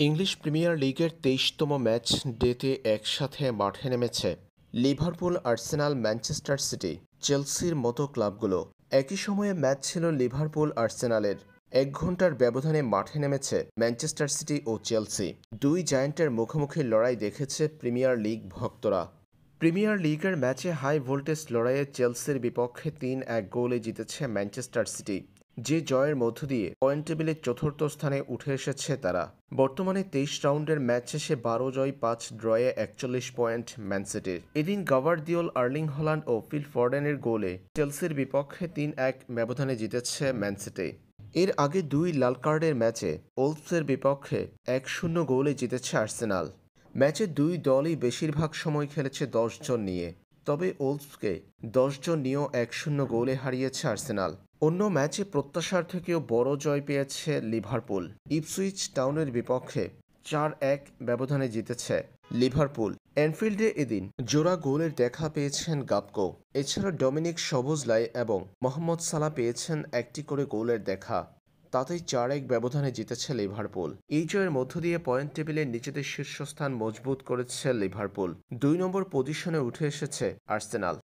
English premier লিগের ২৩তম match ডেতে একসাথে মাঠে নেমেছে লিভারপুল, আর্সেনাল, ম্যানচেস্টার সিটি, চেলসির মতো ক্লাবগুলো। একই সময়ে ম্যাচ ছিল লিভারপুল আর্সেনালের। ১ ঘন্টার ব্যবধানে মাঠে নেমেছে ম্যানচেস্টার সিটি ও চেলসি। দুই জায়ান্টের মুখোমুখি লড়াই দেখেছে প্রিমিয়ার লিগ ভক্তরা। প্রিমিয়ার লিগের ম্যাচে হাই ভোল্টেজ লড়াইয়ে চেলসির বিপক্ষে ৩-১ গোলে জিতেছে ম্যানচেস্টার সিটি, যে জয়ের মধ্য দিয়ে পয়েন্ট টেবিলে চতুর্থ স্থানে উঠে এসেছে তারা। বর্তমানে ২৩ রাউন্ডের ম্যাচ শেষে ১২ জয় ৫ ড্রয়ে ৪১ পয়েন্ট ম্যান সিটির। এদিন গাভার্দিওল, আর্লিং হল্যান্ড ও ফিল ফর্ডেনের গোলে চেলসির বিপক্ষে ৩-১ ব্যবধানে জিতেছে ম্যান সিটি। এর আগে দুই লাল কার্ডের ম্যাচে ওলভসের বিপক্ষে ১-০ গোলে জিতেছে আর্সেনাল। ম্যাচে দুই দলই বেশিরভাগ সময় খেলেছে ১০ জন নিয়ে, তবে ওলভসকে ১০ জন নিয়েও ১-০ গোলে হারিয়েছে আর্সেনাল। অন্য ম্যাচে প্রত্যাশার থেকেও বড় জয় পেয়েছে লিভারপুল। ইপসুইচ টাউনের বিপক্ষে ৪-১ ব্যবধানে জিতেছে লিভারপুল। অ্যানফিল্ডে এদিন জোড়া গোলের দেখা পেয়েছেন গাপকো। এছাড়া ডমিনিক সবোজলাই এবং মোহাম্মদ সালাহ পেয়েছেন একটি করে গোলের দেখা। তাতেই ৪-১ ব্যবধানে জিতেছে লিভারপুল। এই জয়ের মধ্য দিয়ে পয়েন্ট টেবিলে নিজেদের শীর্ষস্থান মজবুত করেছে লিভারপুল। ২ নম্বর পজিশনে উঠে এসেছে আর্সেনাল।